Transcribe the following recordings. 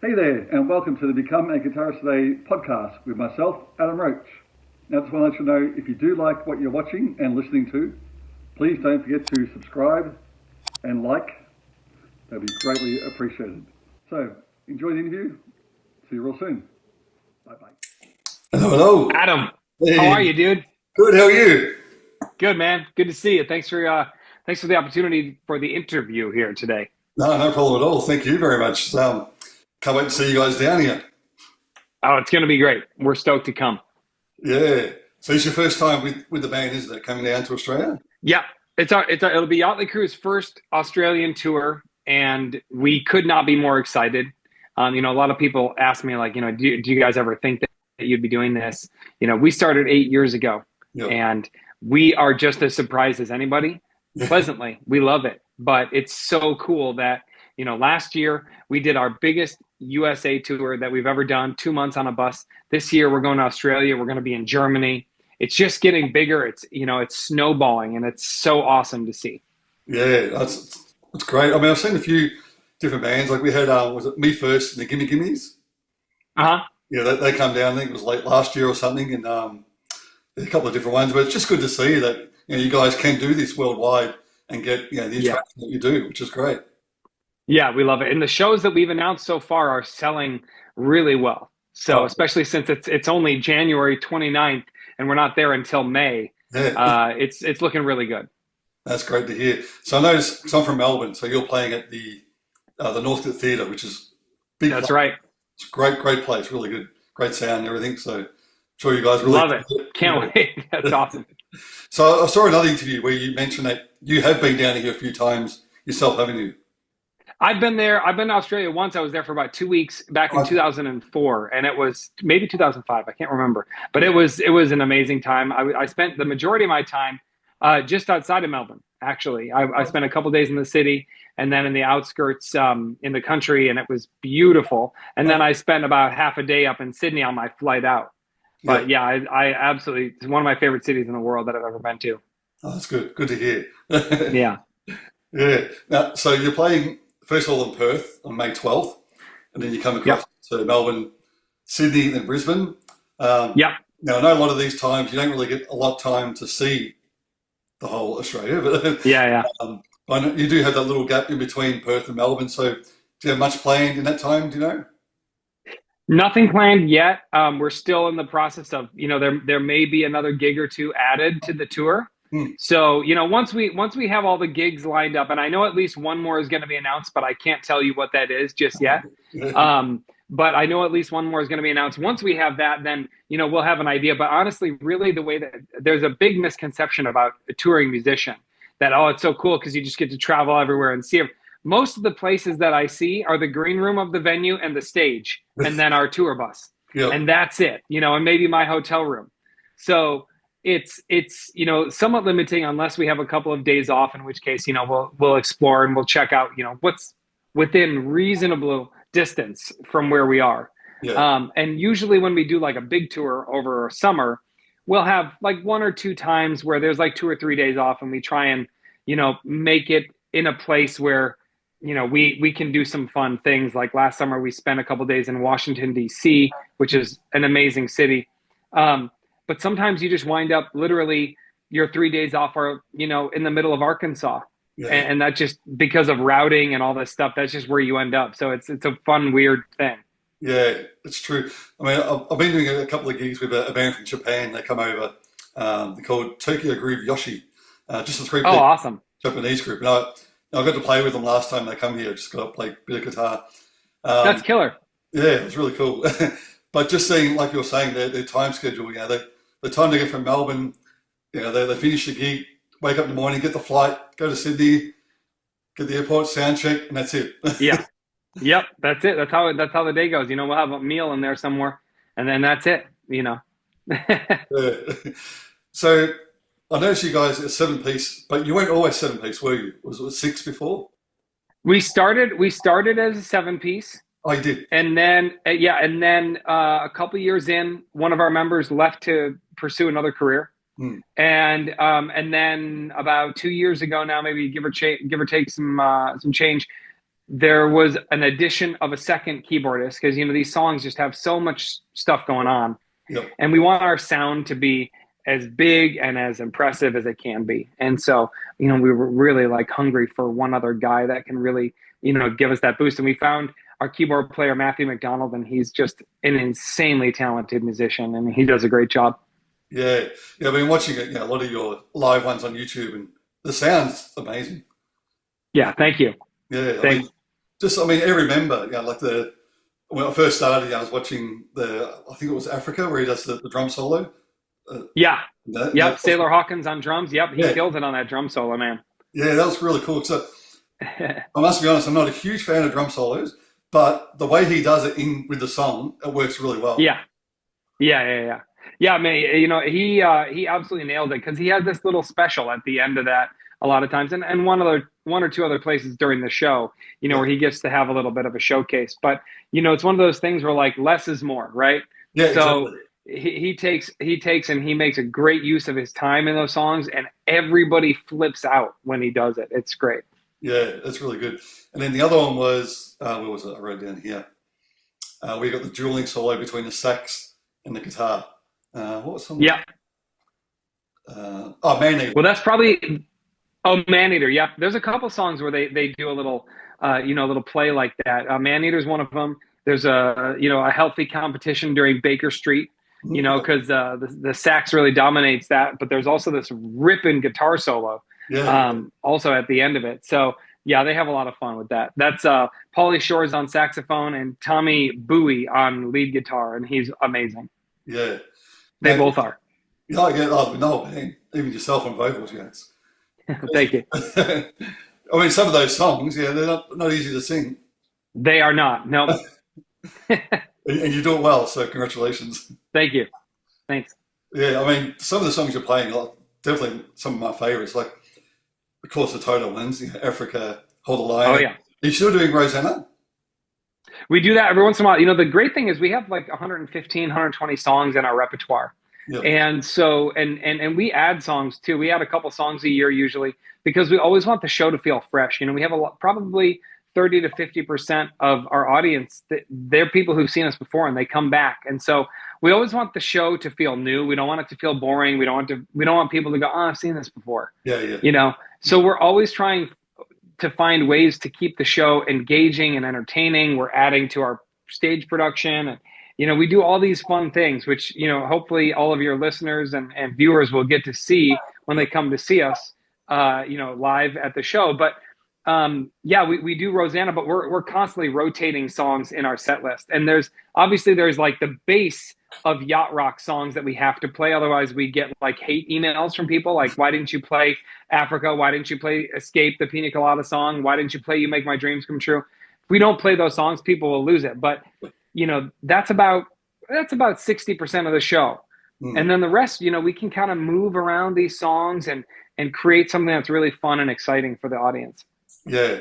Hey there, and welcome to the Become a Guitarist Today podcast with myself, Adam Roach. Now, I just want to let you know, if you do like what you're watching and listening to, please don't forget to subscribe and like. That'd be greatly appreciated. So, enjoy the interview. See you real soon. Bye-bye. Hello. Adam, Hey. how are you, dude? Good, how are you? Good, man. Good to see you. Thanks for the opportunity for the interview here today. No problem at all. Thank you very much. Can't wait to see you guys down here. Oh, it's going to be great. We're stoked to come. Yeah. So it's your first time with the band, isn't it, coming down to Australia? Yeah, it'll be Yachtley Crew's first Australian tour, and we could not be more excited. A lot of people ask me, like, do you guys ever think that you'd be doing this? We started 8 years ago, Yep. and we are just as surprised as anybody. Pleasantly, we love it, but it's so cool that last year we did our biggest USA tour that we've ever done, 2 months on a bus. This year we're going to Australia. We're going to be in Germany. It's just getting bigger. It's snowballing, and it's so awesome to see. Yeah, that's great. I mean, I've seen a few different bands. Like we had, was it Me First and the Gimme Gimmes? Uh-huh. Yeah, they come down. I think it was late last year or something, and there's a couple of different ones. But it's just good to see that you guys can do this worldwide and get the attraction that you do, which is great. Yeah, we love it. And the shows that we've announced so far are selling really well. So especially since it's only January 29th and we're not there until May, it's looking really good. That's great to hear. So I noticed, because I'm from Melbourne, so you're playing at the Northcote Theatre, which is big. That's right. It's a great place, really good, great sound and everything. So I'm sure you guys really love it. Can't wait. That's awesome. So I saw another interview where you mentioned that you have been down here a few times yourself, haven't you? I've been there. I've been to Australia once. I was there for about 2 weeks back in 2004, and it was maybe 2005. I can't remember, but it was an amazing time. I spent the majority of my time just outside of Melbourne. Actually, I spent a couple days in the city and then in the outskirts in the country, and it was beautiful. And then I spent about half a day up in Sydney on my flight out. But yeah, I absolutely, it's one of my favorite cities in the world that I've ever been to. Oh, that's good. Good to hear. Yeah. Yeah. Now, so you're playing first of all in Perth on May 12th, and then you come across to Melbourne, Sydney, and then Brisbane. Now, I know a lot of these times you don't really get a lot of time to see the whole Australia, but I know you do have that little gap in between Perth and Melbourne. So do you have much planned in that time, do you know? Nothing planned yet. We're still in the process of, there may be another gig or two added to the tour. So, once we have all the gigs lined up, and I know at least one more is going to be announced, but I can't tell you what that is just yet. But I know at least one more is going to be announced. Once we have that, then, we'll have an idea. But honestly, really the way that there's a big misconception about a touring musician that, it's so cool because you just get to travel everywhere and see them. Most of the places that I see are the green room of the venue and the stage, and then our tour bus. And that's it, and maybe my hotel room. So it's somewhat limiting unless we have a couple of days off, in which case, we'll explore and we'll check out, what's within reasonable distance from where we are. And usually when we do like a big tour over summer, we'll have like 1 or 2 times where there's like 2 or 3 days off, and we try and, make it in a place where, we can do some fun things. Like last summer, we spent a couple of days in Washington, D.C., which is an amazing city. But sometimes you just wind up literally your 3 days off are, in the middle of Arkansas. And that just because of routing and all this stuff, that's just where you end up. So it's a fun, weird thing. Yeah, it's true. I mean, I've been doing a couple of gigs with a band from Japan. They come over. They're called Tokyo Groove Yoshi. Just a 3-piece awesome Japanese group. And I got to play with them last time they come here. Just got to play a bit of guitar. That's killer. Yeah, it was really cool. But just seeing, like you were saying, their time schedule, the time they get from Melbourne, they finish the gig, wake up in the morning, get the flight, go to Sydney, get the airport, sound check, and that's it. Yep, that's it. That's how the day goes. We'll have a meal in there somewhere, and then that's it. Yeah. So I noticed you guys are 7-piece, but you weren't always 7-piece, were you? Was it 6 before? We started as a 7-piece. Oh, you did. And then a couple years in, one of our members left to pursue another career. And then about 2 years ago now, maybe give or take some change, there was an addition of a second keyboardist because, you know, these songs just have so much stuff going on. Yep. And we want our sound to be as big and as impressive as it can be. And so, you know, we were really like hungry for one other guy that can really, you know, give us that boost. And we found our keyboard player, Matthew McDonald, and he's just an insanely talented musician, and he does a great job. Yeah. I've been watching it, you know, a lot of your live ones on YouTube, and the sound's amazing. Yeah, thank you. Yeah, I mean, every member, you know, like when I first started, I was watching I think it was Africa, where he does the drum solo. Sailor Hawkins on drums. Yep, he killed it on that drum solo, man. Yeah, that was really cool. So I must be honest, I'm not a huge fan of drum solos, but the way he does it with the song, it works really well. Yeah, I mean, you know, he absolutely nailed it because he has this little special at the end of that a lot of times, and one or two other places during the show, you know, where he gets to have a little bit of a showcase. But you know, it's one of those things where like less is more, right? Yeah. So exactly. he takes and he makes a great use of his time in those songs, and everybody flips out when he does it. It's great. Yeah, that's really good. And then the other one was where was it? I wrote down here. We got the dueling solo between the sax and the guitar. What was some? Yeah. Man-Eater. Well, that's probably Man-Eater. Yep. There's a couple songs where they do a little a little play like that. Man-Eater is one of them. There's a healthy competition during Baker Street, you know, because the sax really dominates that. But there's also this ripping guitar solo, also at the end of it. So yeah, they have a lot of fun with that. That's Pauly Shore's on saxophone and Tommy Bowie on lead guitar, and he's amazing. Yeah, they both are. Yeah, I get no, man, even yourself on vocals, yes. Thank you. I mean, some of those songs, they're not easy to sing. They are not. No. And you do it well, so congratulations. Thank you. Thanks. Yeah, I mean, some of the songs you're playing are definitely some of my favorites. Like, of course, the Toto ones, you know, Africa, Hold the Line. Oh, yeah. Are you still doing Rosanna? We do that every once in a while. You know, the great thing is we have like 115, 120 songs in our repertoire. Yep. And so, and we add songs too. We add a couple songs a year usually because we always want the show to feel fresh. You know, we have probably 30 to 50% of our audience, they're people who've seen us before and they come back. And so we always want the show to feel new. We don't want it to feel boring. We don't want people to go, oh, I've seen this before. Yeah. You know, so we're always trying to find ways to keep the show engaging and entertaining. We're adding to our stage production, and you know, we do all these fun things, which, you know, hopefully all of your listeners and viewers will get to see when they come to see us, you know, live at the show. But we do Rosanna, but we're constantly rotating songs in our set list. And there's like the base of yacht rock songs that we have to play. Otherwise we get like hate emails from people like, why didn't you play Africa? Why didn't you play Escape, the Pina Colada song? Why didn't you play You Make My Dreams Come True? If we don't play those songs, people will lose it. But you know, that's about 60% of the show. And then the rest, you know, we can kind of move around these songs and create something that's really fun and exciting for the audience. Yeah.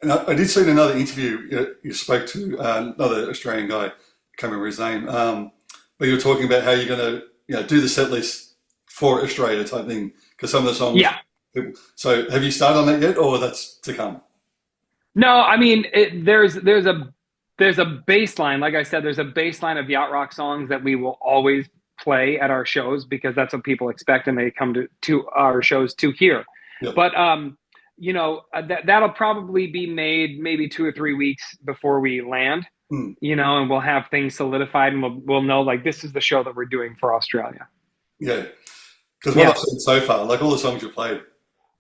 And I did see in another interview, you spoke to another Australian guy, I can't remember his name, but you were talking about how you're going to, you know, do the set list for Australia type thing, because some of the songs. Yeah. So have you started on that yet, or that's to come? No, I mean, there's a baseline. Like I said, there's a baseline of yacht rock songs that we will always play at our shows because that's what people expect and they come to our shows to hear. Yep. But, you know, that'll probably be made maybe 2 or 3 weeks before we land, you know, and we'll have things solidified and we'll know like this is the show that we're doing for Australia. Yeah. Because what I've seen so far, like all the songs you played,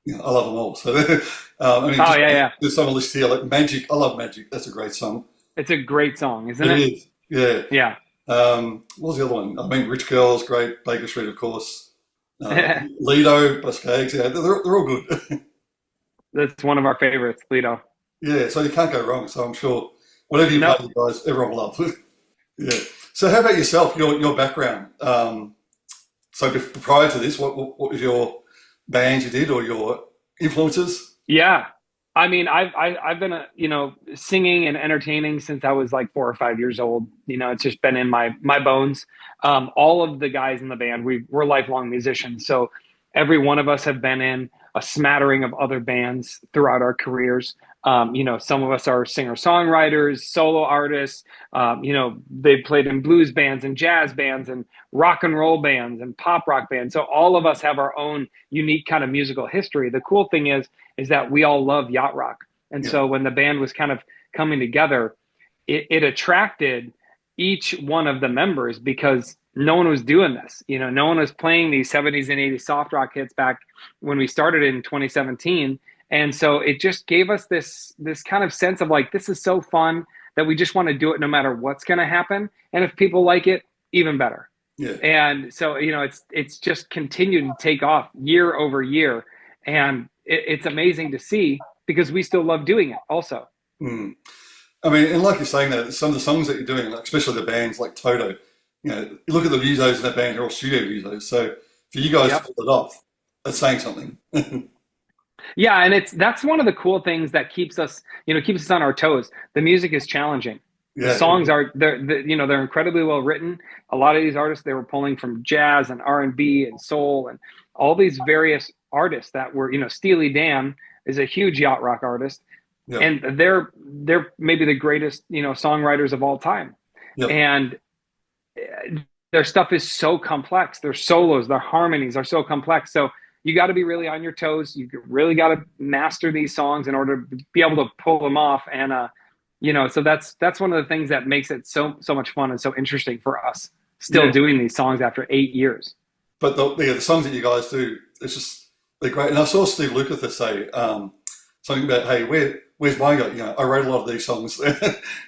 you know, I love them all. So, there's some on the list here, like Magic. I love Magic. That's a great song. It's a great song, isn't it? It is. Yeah. Yeah. What was the other one? I mean, Rich Girls, great. Baker Street, of course. Lido, Buscags. Yeah, they're all good. That's one of our favorites, Lido. Yeah, so you can't go wrong. So I'm sure whatever you play, you guys, everyone will love. Yeah. So how about yourself, your background? So prior to this, what was your band you did or your influences? Yeah. I mean, I've been, singing and entertaining since I was like 4 or 5 years old. You know, it's just been in my bones. All of the guys in the band, we're lifelong musicians. So every one of us have been in a smattering of other bands throughout our careers. Some of us are singer-songwriters, solo artists. They've played in blues bands and jazz bands and rock and roll bands and pop rock bands. So all of us have our own unique kind of musical history. The cool thing is that we all love yacht rock. And so when the band was kind of coming together, it attracted each one of the members because no one was doing this. No one was playing these 70s and 80s soft rock hits back when we started in 2017. And so it just gave us this kind of sense of like, this is so fun that we just want to do it no matter what's going to happen. And if people like it, even better. Yeah. And so, it's just continued to take off year over year. And it's amazing to see because we still love doing it also. Mm. I mean, and like you're saying that some of the songs that you're doing, like especially the bands like Toto, you look at the musos in that band, they're all studio musos. So for you guys to pull it off, that's saying something. Yeah, and that's one of the cool things that keeps us on our toes. The music is challenging. The songs are they're incredibly well written. A lot of these artists, they were pulling from jazz and R&B and soul and all these various artists that were, Steely Dan is a huge yacht rock artist. Yep. And they're maybe the greatest, songwriters of all time. Yep. And their stuff is so complex. Their solos, their harmonies are so complex. So you got to be really on your toes. You really got to master these songs in order to be able to pull them off. And, so that's one of the things that makes it so much fun and so interesting for us still doing these songs after 8 years. But the songs that you guys do, they're great. And I saw Steve Lukather say something about, hey, where's my guy? I wrote a lot of these songs.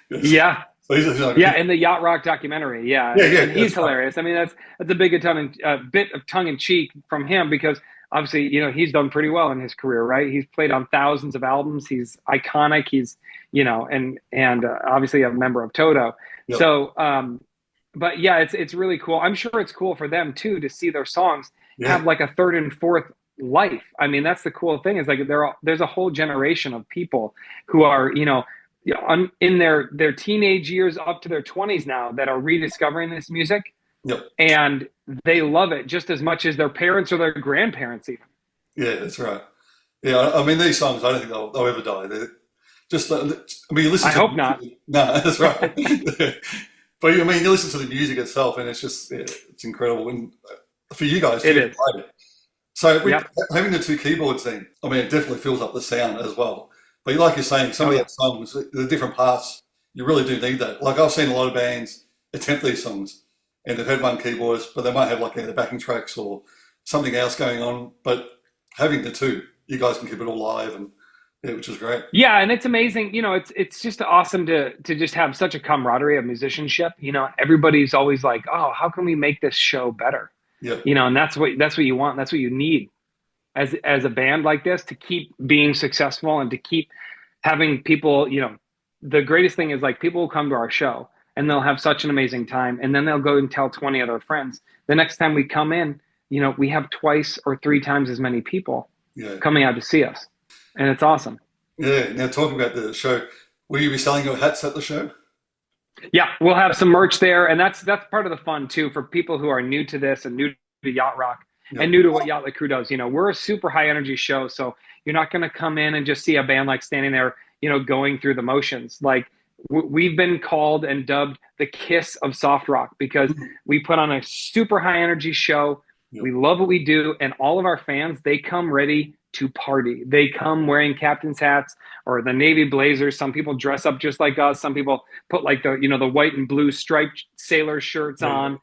Yeah. So in the Yacht Rock documentary. Yeah. And he's hilarious. Right. I mean, that's a bit of tongue in cheek from him because obviously, he's done pretty well in his career, right? He's played on thousands of albums. He's iconic. He's, and obviously a member of Toto. Yep. So, but yeah, it's really cool. I'm sure it's cool for them too, to see their songs have like a third and fourth life. I mean, that's the cool thing is like there's a whole generation of people who are, in their teenage years up to their 20s now that are rediscovering this music. Yep. And they love it just as much as their parents or their grandparents even. Yeah, that's right. Yeah, I mean, these songs, I don't think they'll ever die. They're just, you listen to... I hope not. No, that's right. But, you listen to the music itself and it's just, it's incredible. And for you guys, it is. So having the two keyboards then, it definitely fills up the sound as well. But like you're saying, some of the songs, the different parts, you really do need that. Like I've seen a lot of bands attempt these songs and they've had one keyboardist, but they might have like the backing tracks or something else going on. But having the two, you guys can keep it all live and which is great. Yeah, and it's amazing. It's just awesome to just have such a camaraderie of musicianship. Everybody's always like, oh, how can we make this show better? Yeah. And that's what you want. That's what you need as a band like this to keep being successful and to keep having people, the greatest thing is like people will come to our show and they'll have such an amazing time. And then they'll go and tell 20 other friends. The next time we come in, we have twice or three times as many people coming out to see us. And it's awesome. Yeah. Now talking about the show, will you be selling your hats at the show? Yeah, we'll have some merch there. And that's part of the fun too, for people who are new to this and new to yacht rock. And new to what Yachtley Crew does. We're a super high energy show, so you're not going to come in and just see a band like standing there, going through the motions. Like we've been called and dubbed the Kiss of soft rock because we put on a super high energy show. Yep. We love what we do, and all of our fans, they come ready to party. They come wearing captain's hats or the navy blazers. Some people dress up just like us. Some people put like the white and blue striped sailor shirts on.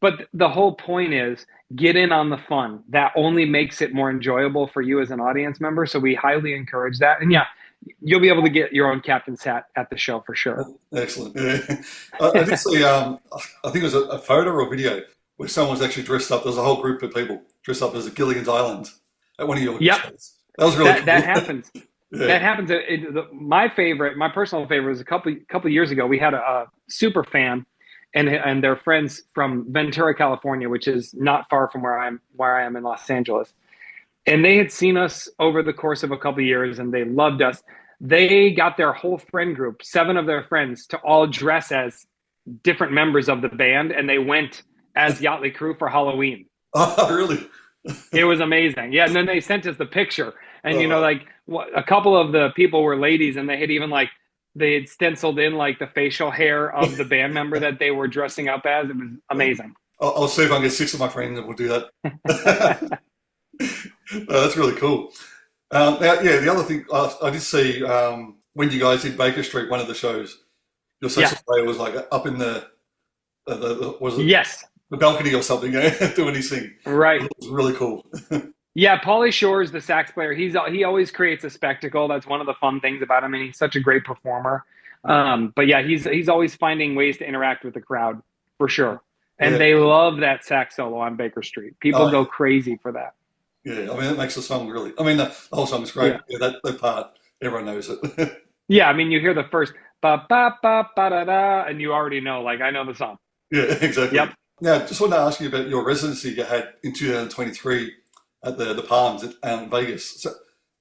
But the whole point is get in on the fun. That only makes it more enjoyable for you as an audience member. So we highly encourage that. And you'll be able to get your own captain's hat at the show for sure. Excellent. Yeah. I did see, I think it was a photo or a video where someone was actually dressed up. There was a whole group of people dressed up as a Gilligan's Island at one of your shows. That was really cool. That happens. Yeah. That happens. My personal favorite was a couple years ago. We had a super fan and their friends from Ventura, California, which is not far from where I am in Los Angeles. And they had seen us over the course of a couple of years and they loved us. They got their whole friend group, 7 of their friends, to all dress as different members of the band. And they went as Yachtley Crew for Halloween. Oh, really? It was amazing. Yeah, and then they sent us the picture, and Oh, a couple of the people were ladies, and they had even they had stenciled in like the facial hair of the band member that they were dressing up as. It was amazing. I'll see if I can get 6 of my friends and we'll do that. That's really cool. Now, yeah, the other thing I did see when you guys did Baker Street, one of the shows, your Yeah. saxophone player was like up in was it Yes. the balcony or something, doing his thing. Right. It was really cool. Yeah, Pauly Shore's the sax player. He always creates a spectacle. That's one of the fun things about him, and he's such a great performer. But yeah, he's always finding ways to interact with the crowd for sure. And Yeah. they love that sax solo on Baker Street. People Oh, go crazy for that. yeah. I mean, it makes the song really. I mean, the whole song is great. Yeah. Yeah, that part, everyone knows it. Yeah, I mean, you hear the first ba ba ba ba da da, and you already know. Like, I know the song. Yeah, exactly. Yep. Now, just wanted to ask you about your residency you had in 2023 at the Palms in Vegas. So,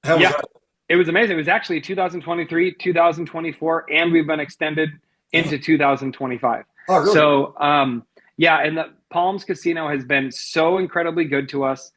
how was Yeah, that? it was amazing. It was actually 2023, 2024, and we've been extended Oh, into 2025. oh, really? So, yeah, and the Palms Casino has been so incredibly good to us.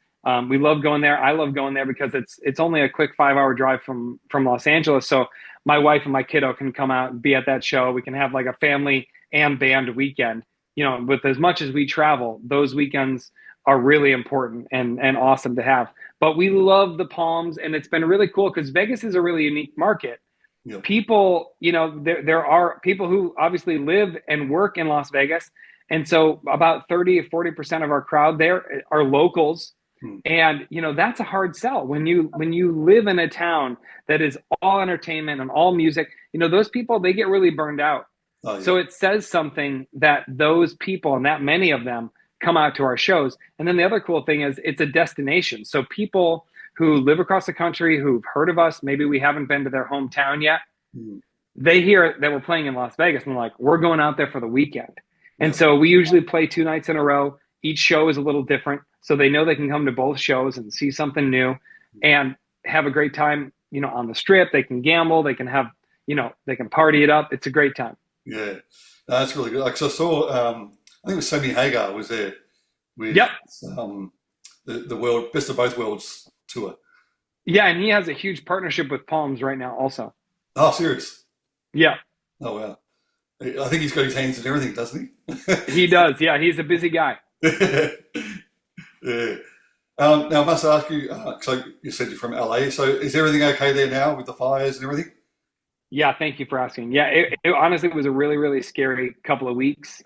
We love going there. I love going there because it's only a quick 5 hour drive from Los Angeles. So my wife and my kiddo can come out and be at that show. We can have like a family and band weekend. With as much as we travel, those weekends are really important and awesome to have. But we love the Palms, and it's been really cool because Vegas is a really unique market. Yeah. People, there are people who obviously live and work in Las Vegas. And so about 30 or 40% of our crowd there are locals. Hmm. And, that's a hard sell. When you live in a town that is all entertainment and all music, those people, they get really burned out. Oh, yeah. So it says something that those people, and that many of them, come out to our shows. And then the other cool thing is it's a destination. So people who live across the country, who've heard of us, maybe we haven't been to their hometown yet, Hmm. they hear that we're playing in Las Vegas and they're like, we're going out there for the weekend. Yeah. And so we usually play 2 nights in a row. Each show is a little different. So they know they can come to both shows and see something new and have a great time, on the strip. They can gamble, they can have, they can party it up. It's a great time. Yeah. No, that's really good. Like, so I saw, I think it was Sammy Hagar was there with Yep. the world Best of Both Worlds tour. Yeah, and he has a huge partnership with Palms right now also. Oh, serious? Yeah. Oh, wow. I think he's got his hands in everything, doesn't he? He does. Yeah, he's a busy guy. Yeah. Now, I must ask you, so you said you're from LA, so is everything okay there now with the fires and everything? Yeah, thank you for asking. Yeah, it honestly was a really, really scary couple of weeks.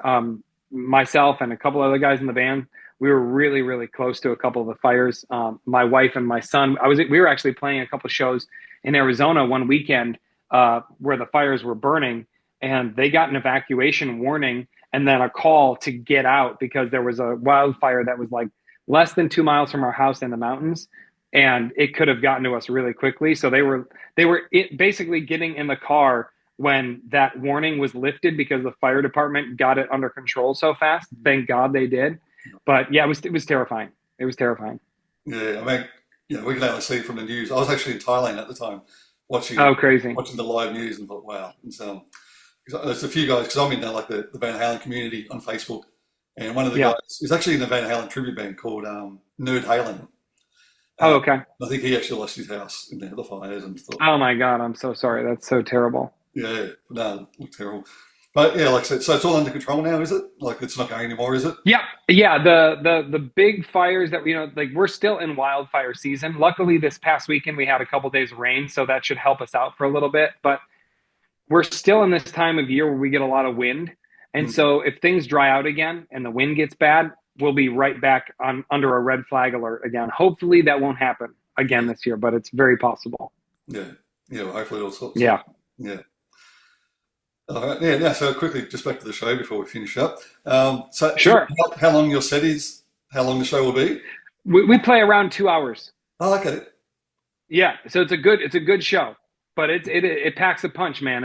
Myself and a couple other guys in the band, we were really, really close to a couple of the fires. My wife and my son, we were actually playing a couple of shows in Arizona one weekend where the fires were burning, and they got an evacuation warning and then a call to get out because there was a wildfire that was like less than 2 miles from our house in the mountains, and it could have gotten to us really quickly. So they were basically getting in the car when that warning was lifted because the fire department got it under control so fast. Thank God they did. But yeah, it was terrifying. It was terrifying. Yeah, I mean, we can only see it from the news. I was actually in Thailand at the time watching Crazy. watching the live news and thought, wow. And so there's a few guys, because I'm in like the Van Halen community on Facebook, and one of the guys is actually in the Van Halen tribute band called Nerd Halen. Okay. I think he actually lost his house in the fires and stuff. Oh my God, I'm so sorry. That's so terrible. Yeah, no, it looked terrible. But yeah, like I said, so it's all under control now, is it? Like it's not going anymore, is it? Yeah. The big fires that we're still in wildfire season. Luckily, this past weekend we had a couple days of rain, so that should help us out for a little bit. But we're still in this time of year where we get a lot of wind, and so if things dry out again and the wind gets bad, we'll be right back under a red flag alert again. Hopefully, that won't happen again this year, but it's very possible. Yeah, well, hopefully it'll sort. Yeah. All right. Yeah. Now, so quickly, just back to the show before we finish up. So, sure. How long your set is? How long the show will be? We play around 2 hours. Oh, okay. Yeah. So it's a good show, but it packs a punch, man.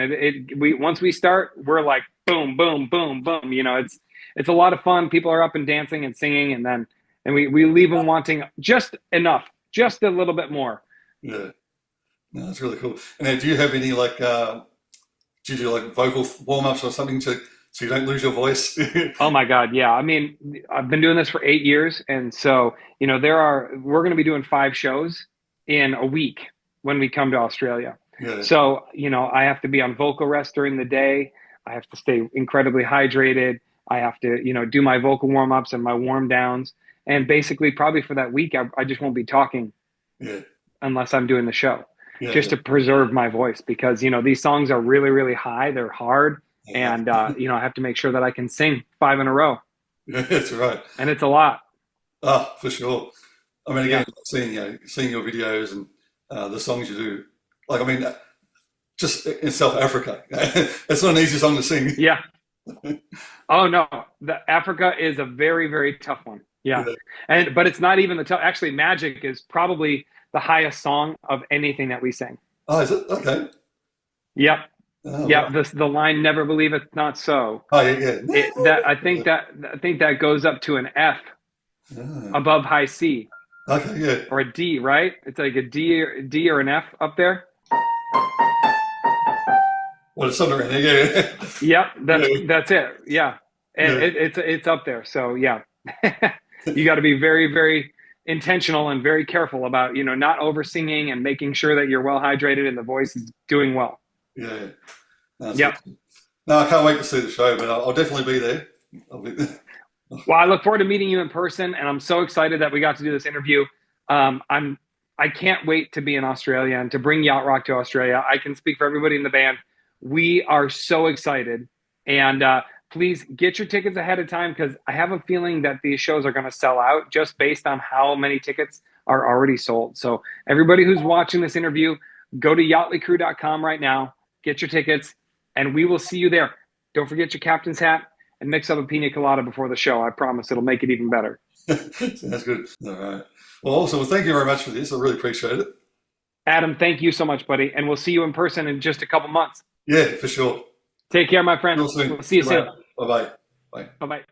Once we start, we're like boom, boom, boom, boom. It's a lot of fun. People are up and dancing and singing, and we leave them wanting just enough, just a little bit more. Yeah. No, that's really cool. And now, do you have any do you do like vocal warm ups or something to so you don't lose your voice. Oh my God. Yeah. I mean, I've been doing this for 8 years. And so, you know, we're going to be doing 5 shows in a week when we come to Australia. Yeah. So, you know, I have to be on vocal rest during the day. I have to stay incredibly hydrated. I have to, you know, do my vocal warm-ups and my warm downs. And basically probably for that week, I just won't be talking unless I'm doing the show, just to preserve my voice, because, you know, these songs are really, really high. They're hard. And, you know, I have to make sure that I can sing 5 in a row. Yeah, that's right. And it's a lot. Oh, for sure. I mean, again, seeing your videos and the songs you do, like, I mean, just in South Africa, it's not an easy song to sing. Yeah. Oh no, the Africa is a very, very tough one. Yeah. But it's not even the tough. Actually, Magic is probably the highest song of anything that we sing. Oh, is it? Okay. Yep. Oh, yeah. wow. The line "Never believe it's not so." Oh yeah. I think that goes up to an F above high C. Okay. Yeah. Or a D, right? It's like a D or an F up there. Well, it's somewhere in there. Yeah. Yep. That's it. Yeah. And it's up there. So yeah, you got to be very, very intentional and very careful about, you know, not over singing and making sure that you're well hydrated and the voice is doing well. Yeah. Yep. No, I can't wait to see the show, but I'll definitely be there. Well, I look forward to meeting you in person, and I'm so excited that we got to do this interview. I can't wait to be in Australia and to bring Yacht Rock to Australia. I can speak for everybody in the band. We are so excited, and please get your tickets ahead of time, because I have a feeling that these shows are going to sell out just based on how many tickets are already sold. So everybody who's watching this interview, go to yachtleycrew.com right now, get your tickets, and we will see you there. Don't forget your captain's hat and mix up a pina colada before the show. I promise it'll make it even better. Sounds good. All right. Well, awesome. Well, thank you very much for this. I really appreciate it. Adam, thank you so much, buddy. And we'll see you in person in just a couple months. Yeah, for sure. Take care, my friend. We'll see you soon. Bye-bye. Bye. Bye-bye.